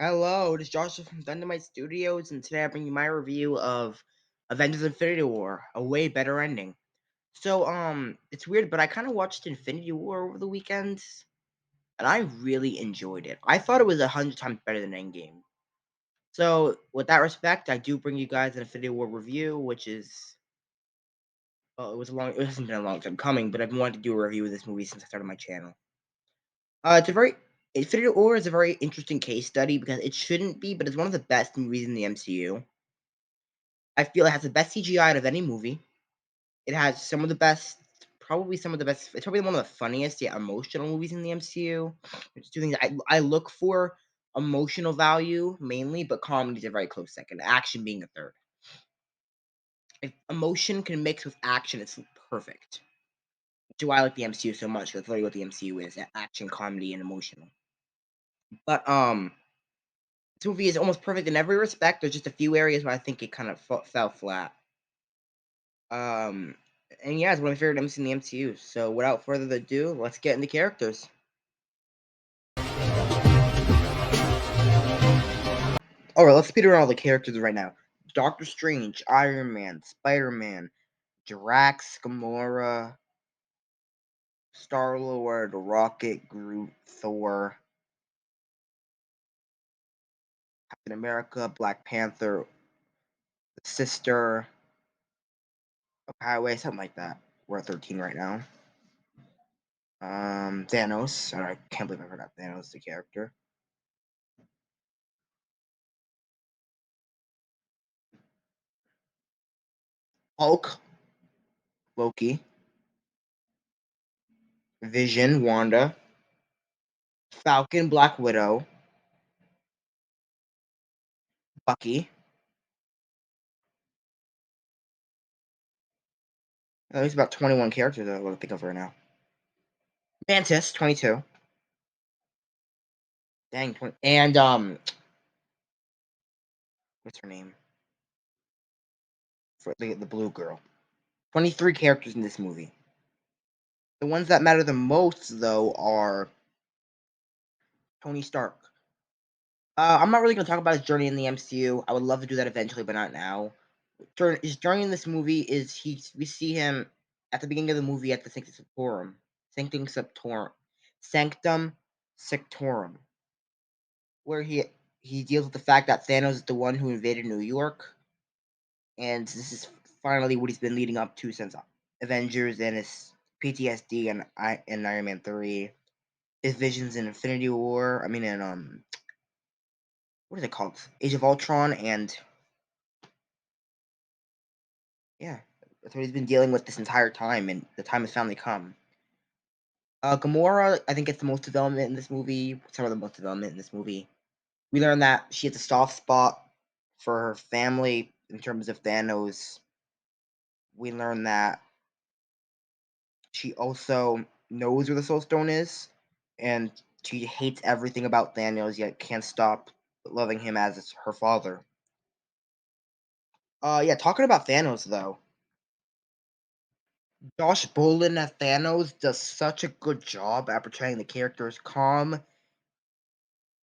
Hello, this is Joshua from Dynamite Studios, and today I bring you my review of Avengers Infinity War, a way better ending. It's weird, but I kind of watched Infinity War over the weekend, and I really enjoyed it. I thought it was 100 times better than Endgame. So, with that respect, I do bring you guys an Infinity War review, which is, well, it hasn't been a long time coming, but I've been wanting to do a review of this movie since I started my channel. It's a very Infinity War is a very interesting case study because it shouldn't be, but it's one of the best movies in the MCU. I feel it has the best CGI out of any movie. It has some of the best, probably some of the best. It's probably one of the funniest yet emotional movies in the MCU. It's two things I look for: emotional value mainly, but comedy is a very close second. Action being a third. If emotion can mix with action, it's perfect. Which is why I like the MCU so much. That's literally what the MCU is: action, comedy, and emotional. But this movie is almost perfect in every respect. There's just a few areas where I think it kind of fell flat. Um, and yeah, it's one of my favorite MCs in the MCU. So without further ado, let's get into characters. Alright, let's speed around all the characters right now. Doctor Strange, Iron Man, Spider-Man, Drax, Gamora, Star-Lord, Rocket, Groot, Thor, Captain America, Black Panther, the Sister, Highway, something like that. We're at 13 right now. Thanos. I can't believe I forgot Thanos, the character. Hulk, Loki, Vision, Wanda, Falcon, Black Widow, Bucky. There's about 21 characters that I want to think of right now. Mantis, 22. Dang, 20. And what's her name? For the blue girl. 23 characters in this movie. The ones that matter the most, though, are Tony Stark. I'm not really going to talk about his journey in the MCU. I would love to do that eventually, but not now. His journey in this movie is we see him at the beginning of the movie at the Sanctum Sanctorum, Sanctum Sanctorum, where he deals with the fact that Thanos is the one who invaded New York, and this is finally what he's been leading up to since Avengers and his PTSD and Iron Man 3, his visions in Infinity War. I mean, in what is it called? Age of Ultron, and yeah, that's what he's been dealing with this entire time, and the time has finally come. Gamora, I think, gets the most development in this movie. Some of the most development in this movie. We learn that she has a soft spot for her family in terms of Thanos. We learn that she also knows where the Soul Stone is, and she hates everything about Thanos, yet can't stop loving him as her father. Yeah, talking about Thanos though, Josh Brolin as Thanos does such a good job at portraying the character's calm,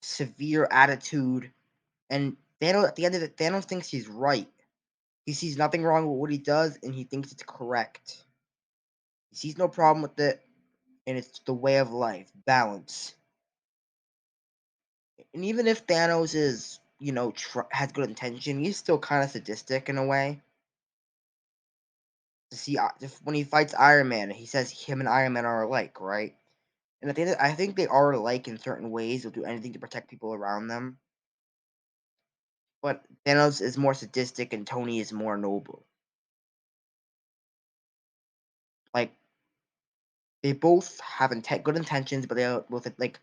severe attitude, and Thanos at the end of it, Thanos thinks he's right. He sees nothing wrong with what he does, and he thinks it's correct. He sees no problem with it, and it's the way of life, balance. And even if Thanos is, has good intention, he's still kind of sadistic in a way. To see when he fights Iron Man, he says him and Iron Man are alike, right? And at the end, I think they are alike in certain ways. They'll do anything to protect people around them. But Thanos is more sadistic, and Tony is more noble. Like they both have good intentions, but they both like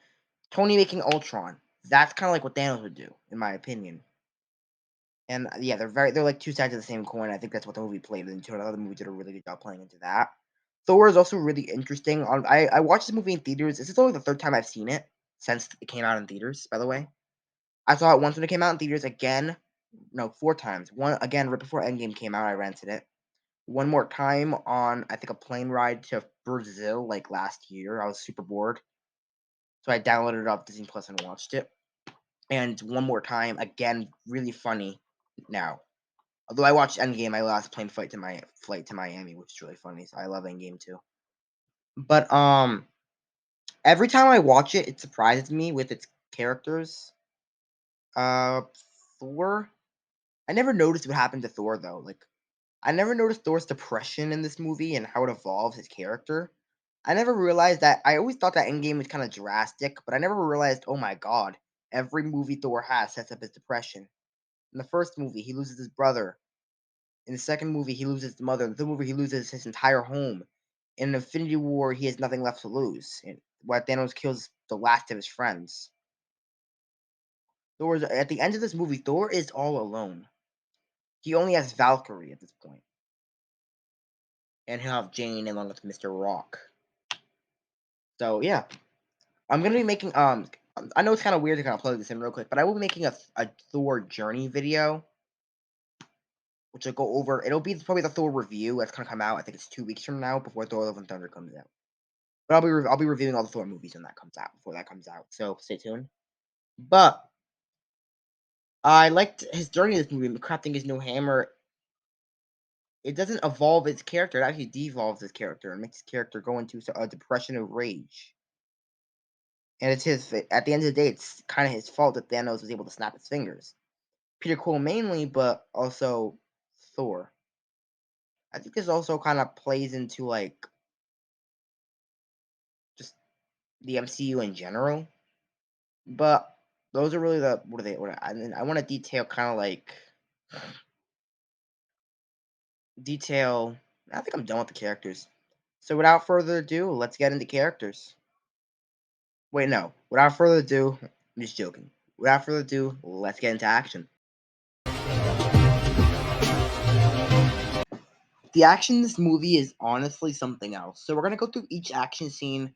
Tony making Ultron. That's kind of like what Thanos would do, in my opinion. And yeah, they're like two sides of the same coin. I think that's what the movie played into. Another movie did a really good job playing into that. Thor is also really interesting. I watched this movie in theaters. This is only the third time I've seen it since it came out in theaters. By the way, I saw it once when it came out in theaters. Again, no, four times. One again right before Endgame came out. I rented it. One more time on I think a plane ride to Brazil like last year. I was super bored, so I downloaded it off Disney Plus and watched it. And one more time, again, really funny now. Although I watched Endgame, I last playing Flight to Miami, which is really funny. So I love Endgame too. But every time I watch it, it surprises me with its characters. Uh, Thor. I never noticed what happened to Thor though. Like I never noticed Thor's depression in this movie and how it evolves his character. I never realized that. I always thought that Endgame was kind of drastic, but I never realized. Oh my god! Every movie Thor has sets up his depression. In the first movie, he loses his brother. In the second movie, he loses his mother. In the third movie, he loses his entire home. In Infinity War, he has nothing left to lose. While Thanos kills the last of his friends. Thor at the end of this movie, Thor is all alone. He only has Valkyrie at this point, and he'll have Jane along with Mr. Rock. So yeah, I'm gonna be making I know it's kind of weird to kind of plug this in real quick, but I will be making a Thor journey video, which will go over. It'll be probably the Thor review that's gonna come out. I think it's 2 weeks from now before Thor: Love and Thunder comes out. But I'll be reviewing all the Thor movies when that comes out before that comes out. So stay tuned. But I liked his journey in this movie, crafting his new hammer. It doesn't evolve his character; it actually devolves his character and makes his character go into a depression of rage. And it's his. At the end of the day, it's kind of his fault that Thanos was able to snap his fingers. Peter Quill mainly, but also Thor. I think this also kind of plays into like just the MCU in general. But those are really the what are they? I want to detail kind of like detail. I think I'm done with the characters. So without further ado, let's get into characters. Wait, no. Without further ado, I'm just joking. Without further ado, let's get into action. The action in this movie is honestly something else. So we're gonna go through each action scene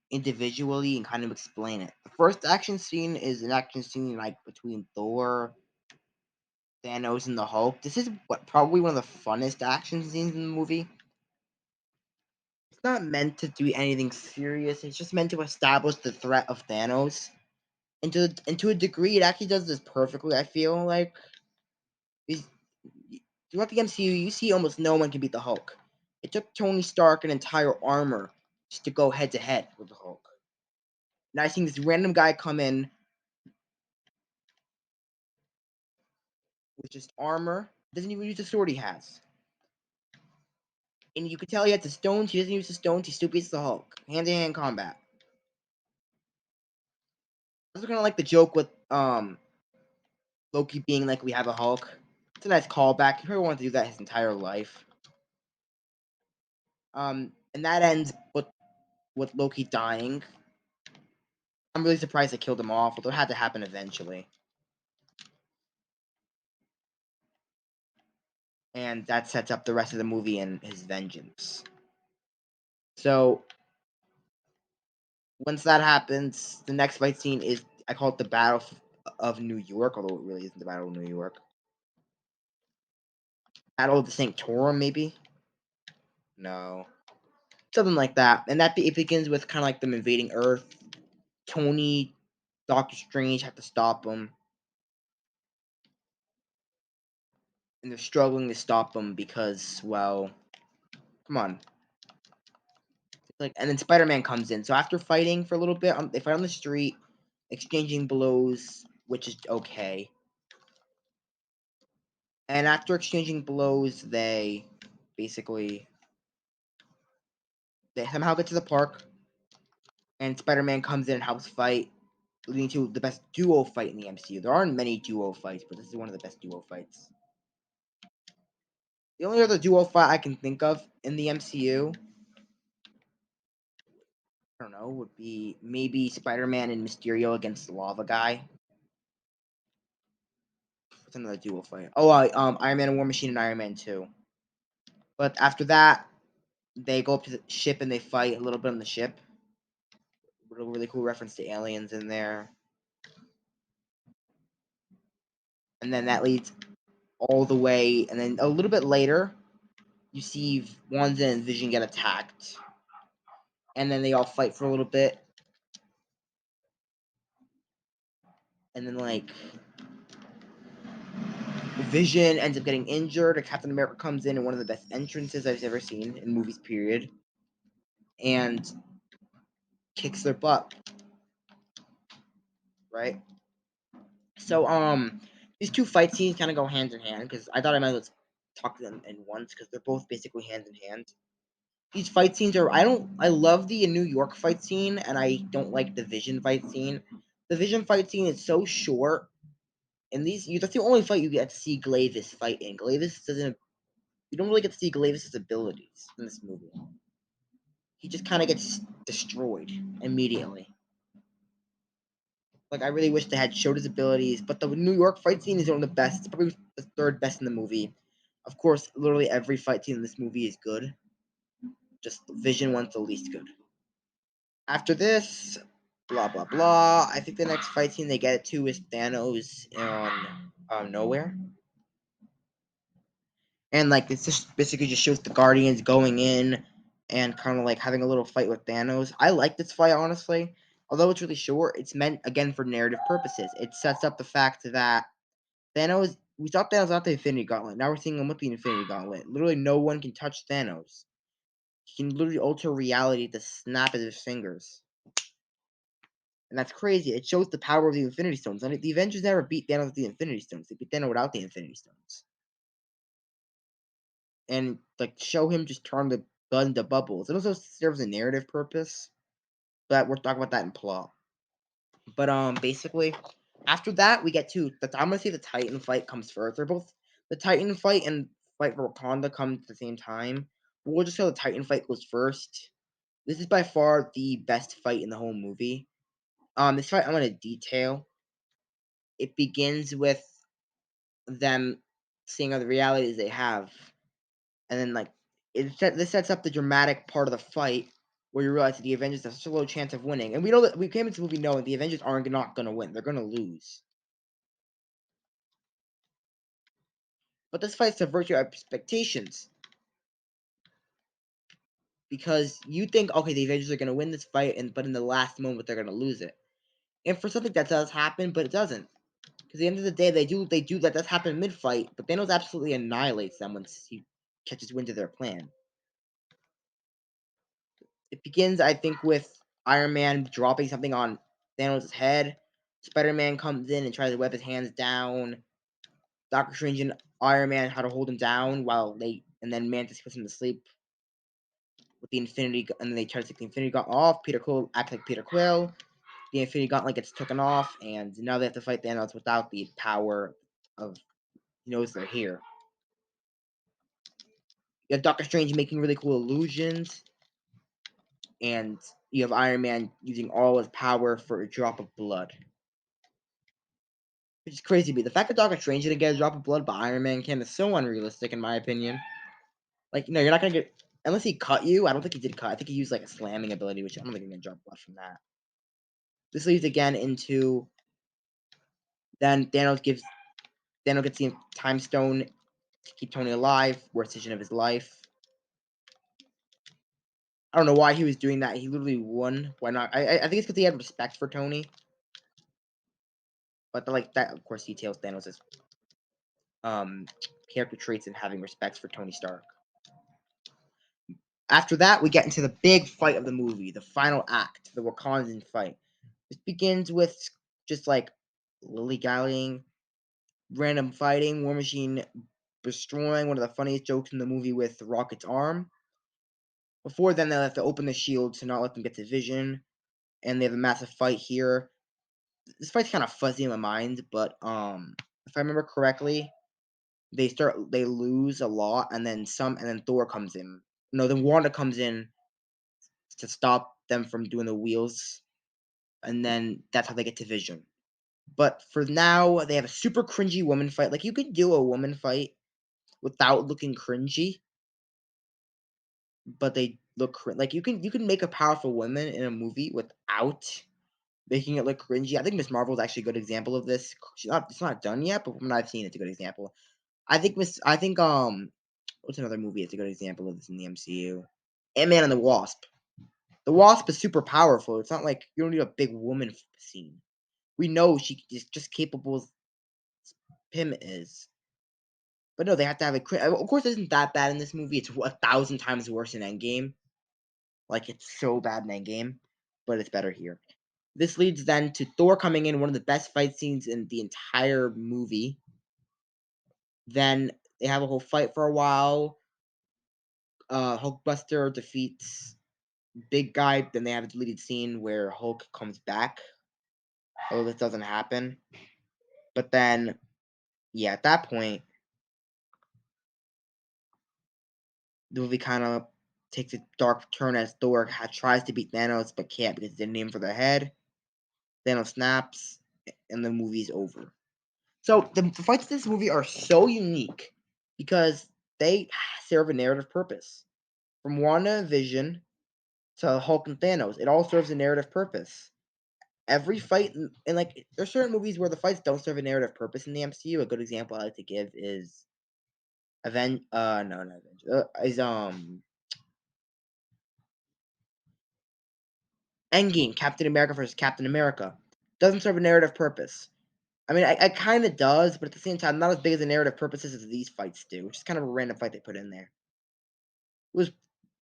individually and kind of explain it. The first action scene is an action scene like between Thor, Thanos, and the Hulk. This is what probably one of the funnest action scenes in the movie. It's not meant to do anything serious. It's just meant to establish the threat of Thanos. And to a degree, it actually does this perfectly. I feel like Is- throughout the MCU, you see almost no one can beat the Hulk. It took Tony Stark an entire armor just to go head to head with the Hulk. Now I seen this random guy come in with just armor, doesn't even use the sword he has. And you can tell he has the stones, he doesn't use the stones, he still beats the Hulk. Hand to hand combat. This is kinda like the joke with Loki being like we have a Hulk. It's a nice callback. He probably wanted to do that his entire life. And that ends with Loki dying. I'm really surprised they killed him off, although it had to happen eventually. And that sets up the rest of the movie and his vengeance. So once that happens, the next fight scene is I call it the Battle of New York, although it really isn't the Battle of New York. Battle of the Sanctorum, maybe? No, something like that. And it begins with kind of like them invading Earth. Tony, Doctor Strange have to stop them, and they're struggling to stop them because, well, come on. Like, and then Spider-Man comes in. So after fighting for a little bit, they fight on the street, exchanging blows, which is okay. And after exchanging blows, they basically they somehow get to the park, and Spider-Man comes in and helps fight, leading to the best duo fight in the MCU. There aren't many duo fights, but this is one of the best duo fights. The only other duo fight I can think of in the MCU, I don't know, would be maybe Spider-Man and Mysterio against the Lava Guy. What's another duo fight? Oh, Iron Man and War Machine and Iron Man 2. But after that, they go up to the ship and they fight a little bit on the ship. Really cool reference to aliens in there. And then that leads all the way, and then a little bit later, you see Wanda and Vision get attacked, and then they all fight for a little bit, and then like Vision ends up getting injured, and Captain America comes in one of the best entrances I've ever seen in movies, period, and kicks their butt, right? So these two fight scenes kind of go hand in hand because I thought I might as well talk to them in once because they're both basically hand in hand. These fight scenes are I love the New York fight scene and I don't like the Vision fight scene. The Vision fight scene is so short, and that's the only fight you get to see Glavis fight in. Glavis doesn't You don't really get to see Glavis's abilities in this movie. He just kind of gets destroyed immediately. Like I really wish they had showed his abilities, but the New York fight scene is one of the best. It's probably the third best in the movie. Of course, literally every fight scene in this movie is good. Just Vision one's the least good. After this, blah blah blah. I think the next fight scene they get to is Thanos on nowhere, and like this just basically just shows the Guardians going in and kind of like having a little fight with Thanos. I like this fight honestly, although it's really short. It's meant again for narrative purposes. It sets up the fact that Thanos. We thought Thanos got the Infinity Gauntlet. Now we're seeing him with the Infinity Gauntlet. Literally, no one can touch Thanos. He can literally alter reality at the snap of his fingers. And that's crazy. It shows the power of the Infinity Stones. And the Avengers never beat Thanos with the Infinity Stones. They beat Thanos without the Infinity Stones. And like show him just turn the blood into bubbles. It also serves a narrative purpose. But we're talking about that in plot. But basically, after that we get to I'm gonna say the Titan fight comes first. They're both the Titan fight and fight for Wakanda come at the same time. But we'll just say the Titan fight goes first. This is by far the best fight in the whole movie. This fight I'm gonna detail. It begins with them seeing other realities they have, and then like this sets up the dramatic part of the fight where you realize that the Avengers have such a low chance of winning, and we know that we came into the movie knowing the Avengers aren't not going to win; they're going to lose. But this fight subverts your expectations because you think, okay, the Avengers are going to win this fight, but in the last moment they're going to lose it. And for something that does happen, but it doesn't. Because at the end of the day, they do that does happen mid fight, but Thanos absolutely annihilates them once he catches wind of their plan. It begins, I think, with Iron Man dropping something on Thanos' head. Spider-Man comes in and tries to whip his hands down. Doctor Strange and Iron Man how to hold him down and then Mantis puts him to sleep with the Infinity, and then they try to take the Infinity Gauntlet off. Peter Quill acts like Peter Quill. The Infinity Gauntlet gets taken off, and now they have to fight Thanos without the power of he knows they're here. You have Doctor Strange making really cool illusions, and you have Iron Man using all his power for a drop of blood. Which is crazy to me. The fact that Doctor Strange didn't get a drop of blood, but Iron Man can is so unrealistic in my opinion. Like, no, you're not gonna get unless he cut you. I don't think he did cut. I think he used like a slamming ability, which I don't think you're gonna drop blood from that. This leads again into then Thanos gets the time stone to keep Tony alive, worst decision of his life. I don't know why he was doing that. He literally won. Why not? I think it's because he had respect for Tony. But like that, of course, details Thanos' um character traits and having respect for Tony Stark. After that, we get into the big fight of the movie, the final act, the Wakandan fight. This begins with just like lily-gallying, random fighting, War Machine destroying one of the funniest jokes in the movie with Rocket's arm. Before then, they have to open the shield to not let them get to Vision, and they have a massive fight here. This fight's kind of fuzzy in my mind, but if I remember correctly, they lose a lot, and then Thor comes in. No, then Wanda comes in to stop them from doing the wheels, and then that's how they get to Vision. But for now, they have a super cringy woman fight. Like you could do a woman fight without looking cringy, but they look like you can make a powerful woman in a movie without making it look cringy. I think Miss Marvel is actually a good example of this. It's not done yet, but from what I've seen, it's a good example. I think what's another movie that's a good example of this in the MCU? Ant-Man and the Wasp. The Wasp is super powerful. It's not like you don't need a big woman scene. we know she is just capable as Pym is. But no, they have to have a. Of course, it isn't that bad in this movie. It's 1,000 times worse in Endgame. Like it's so bad in Endgame, but it's better here. This leads then to Thor coming in, one of the best fight scenes in the entire movie. Then they have a whole fight for a while. Hulkbuster defeats Big Guy. Then they have a deleted scene where Hulk comes back. Although this doesn't happen. But then, yeah, at that point, the movie kind of takes a dark turn as Thor tries to beat Thanos but can't because he didn't aim for the head. Thanos snaps, and the movie's over. So the fights in this movie are so unique because they serve a narrative purpose. From WandaVision to Hulk and Thanos, it all serves a narrative purpose. Every fight, and like there's certain movies where the fights don't serve a narrative purpose in the MCU. A good example I like to give is no, not Avengers. Is Endgame, Captain America versus Captain America. Doesn't serve a narrative purpose. I mean, I kind of does, but at the same time, not as big as the narrative purposes as these fights do, which is kind of a random fight they put in there. It was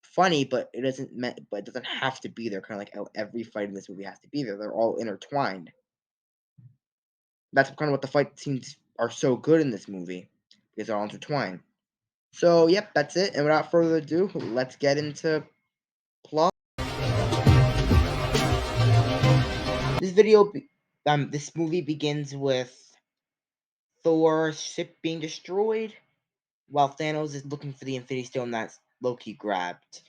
funny, but it doesn't have to be there. Kind of like how every fight in this movie has to be there. They're all intertwined. That's kind of what the fight scenes are so good in this movie because they're all intertwined. So, yep, that's it. And without further ado, let's get into plot. This this movie begins with Thor's ship being destroyed, while Thanos is looking for the Infinity Stone that Loki grabbed.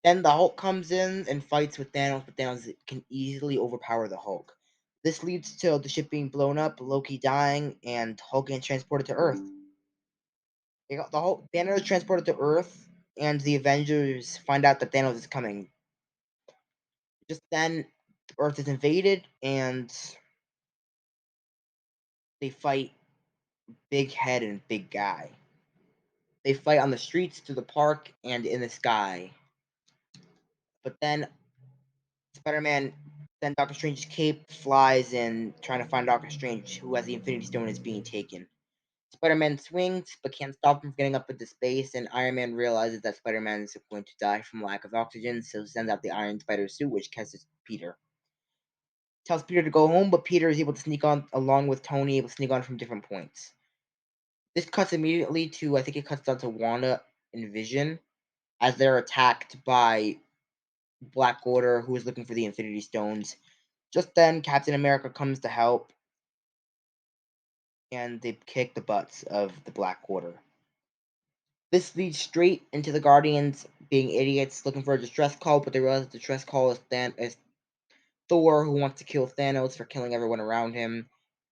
Then the Hulk comes in and fights with Thanos, but Thanos can easily overpower the Hulk. This leads to the ship being blown up, Loki dying, and Hulk getting transported to Earth. The Hulk Banner is transported to Earth, and the Avengers find out that Thanos is coming. Just then, Earth is invaded, and they fight Big Head and Big Guy. They fight on the streets, through the park, and in the sky. But then Spider-Man, then Doctor Strange's cape flies in, trying to find Doctor Strange, who has the Infinity Stone, is being taken. Spider-Man swings, but can't stop him from getting up into space, and Iron Man realizes that Spider-Man is going to die from lack of oxygen, so sends out the Iron Spider suit, which catches Peter. Tells Peter to go home, but Peter is able to sneak on, along with Tony, able to sneak on from different points. This cuts immediately to, I think it cuts down to Wanda and Vision, as they're attacked by Black Order, who is looking for the Infinity Stones. Just then, Captain America comes to help, and they kick the butts of the Black Order. This leads straight into the Guardians being idiots, looking for a distress call, but they realize the distress call is Thor, who wants to kill Thanos for killing everyone around him.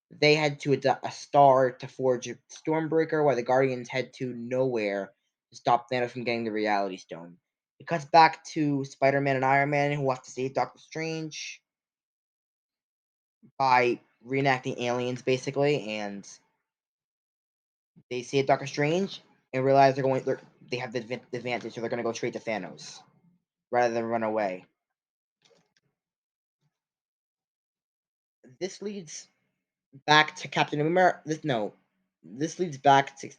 They head to a star to forge a Stormbreaker, while the Guardians head to nowhere to stop Thanos from getting the Reality Stone. It cuts back to Spider-Man and Iron Man, who have to save Doctor Strange by reenacting aliens, basically, and they save Doctor Strange and realize they have the advantage, so they're going to go straight to Thanos rather than run away. This leads back to Captain America. This leads back to.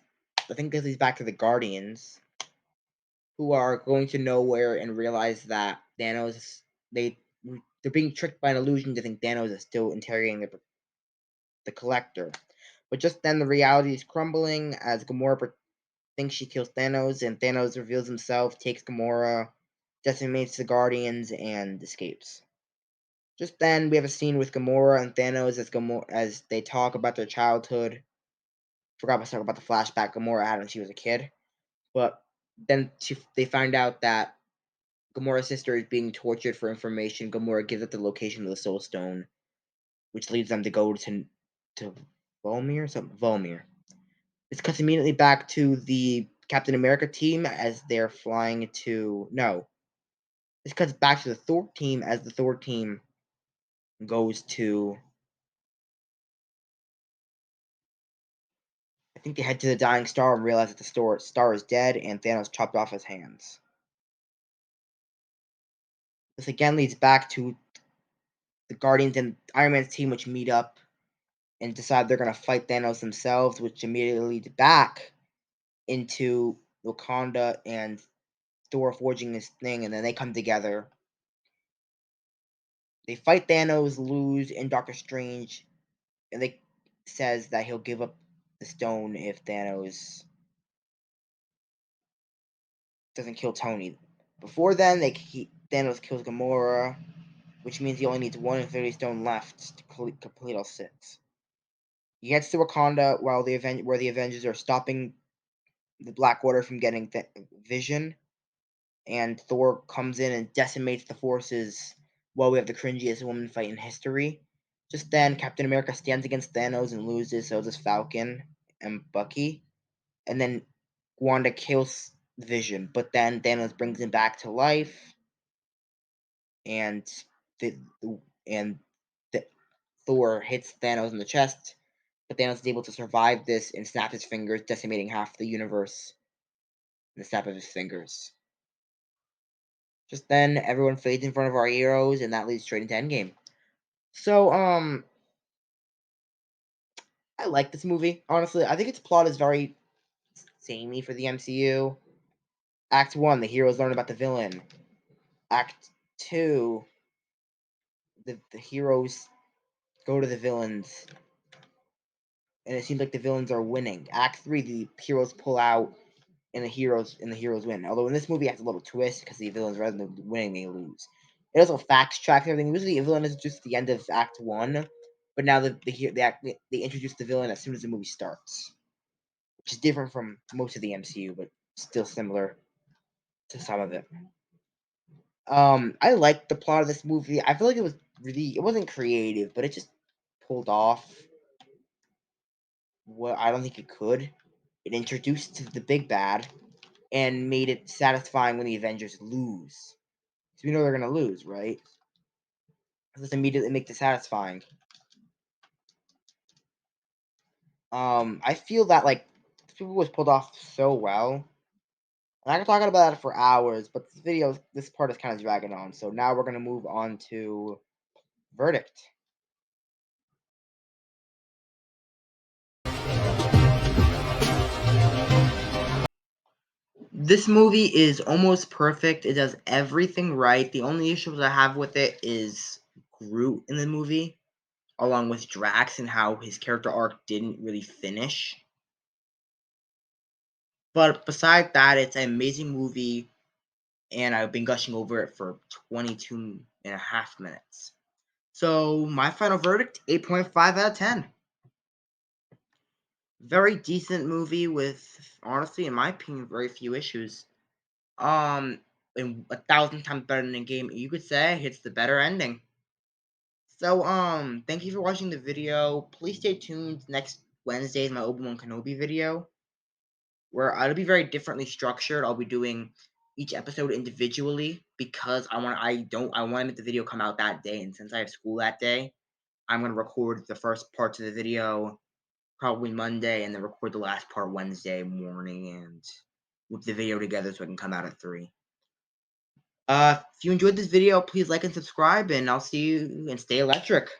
I think this leads back to the Guardians, who are going to nowhere and realize that they they're being tricked by an illusion to think Thanos is still interrogating the Collector. But just then, the reality is crumbling as Gamora thinks she kills Thanos, and Thanos reveals himself, takes Gamora, decimates the Guardians, and escapes. Just then, we have a scene with Gamora and Thanos as they talk about their childhood. Forgot to talk about the flashback Gamora had when she was a kid. But then they find out that Gamora's sister is being tortured for information. Gamora gives up the location of the Soul Stone, which leads them to go to Volmir, something Volmir. This cuts immediately back to the Captain America team as they're flying to no. This cuts back to the Thor team as the Thor team goes to. I think they head to the dying star and realize that the star is dead and Thanos chopped off his hands. This again leads back to the Guardians and Iron Man's team, which meet up and decide they're gonna fight Thanos themselves, which immediately leads back into Wakanda and Thor forging this thing, and then they come together. They fight Thanos, lose, and Doctor Strange, and they says that he'll give up the stone if Thanos doesn't kill Tony. Before then, Thanos kills Gamora, which means he only needs 1 stone left to complete all 6. He gets to Wakanda while where the Avengers are stopping the Blackwater from getting Vision, and Thor comes in and decimates the forces while we have the cringiest woman fight in history. Just then, Captain America stands against Thanos and loses, so does Falcon and Bucky. And then Wanda kills Vision, but then Thanos brings him back to life, and the, and the, Thor hits Thanos in the chest, but Thanos is able to survive this and snap his fingers, decimating half the universe in the snap of his fingers. Just then, everyone fades in front of our heroes, and that leads straight into Endgame. So, I like this movie. Honestly, I think its plot is very samey for the MCU. Act 1, the heroes learn about the villain. Act 2, the heroes go to the villains, and it seems like the villains are winning. Act 3, the heroes pull out, and the heroes win. Although in this movie, it has a little twist because the villains, rather than winning, they lose. It also facts tracks everything. Usually, a villain is just the end of Act 1, but now they introduce the villain as soon as the movie starts, which is different from most of the MCU, but still similar to some of it. I liked the plot of this movie. I feel like it wasn't creative, but it just pulled off what I don't think it could. It introduced the big bad and made it satisfying when the Avengers lose. So we know they're gonna lose, right? Let's immediately make it satisfying. I feel that like this movie was pulled off so well. And I could talk about it for hours, but this part is kind of dragging on. So now we're gonna move on to verdict. This movie is almost perfect. It does everything right. The only issues I have with it is Groot in the movie, along with Drax and how his character arc didn't really finish. But beside that, it's an amazing movie, and I've been gushing over it for 22 and a half minutes. So my final verdict, 8.5 out of 10. Very decent movie with, honestly, in my opinion, very few issues. And 1,000 times better than the game. You could say it's the better ending. So, thank you for watching the video. Please stay tuned. Next Wednesday is my Obi-Wan Kenobi video, where it'll be very differently structured. I'll be doing each episode individually because I want the video come out that day, and since I have school that day, I'm gonna record the first parts of the video probably Monday, and then record the last part Wednesday morning, and with the video together so it can come out at 3. If you enjoyed this video, please like and subscribe, and I'll see you and stay electric.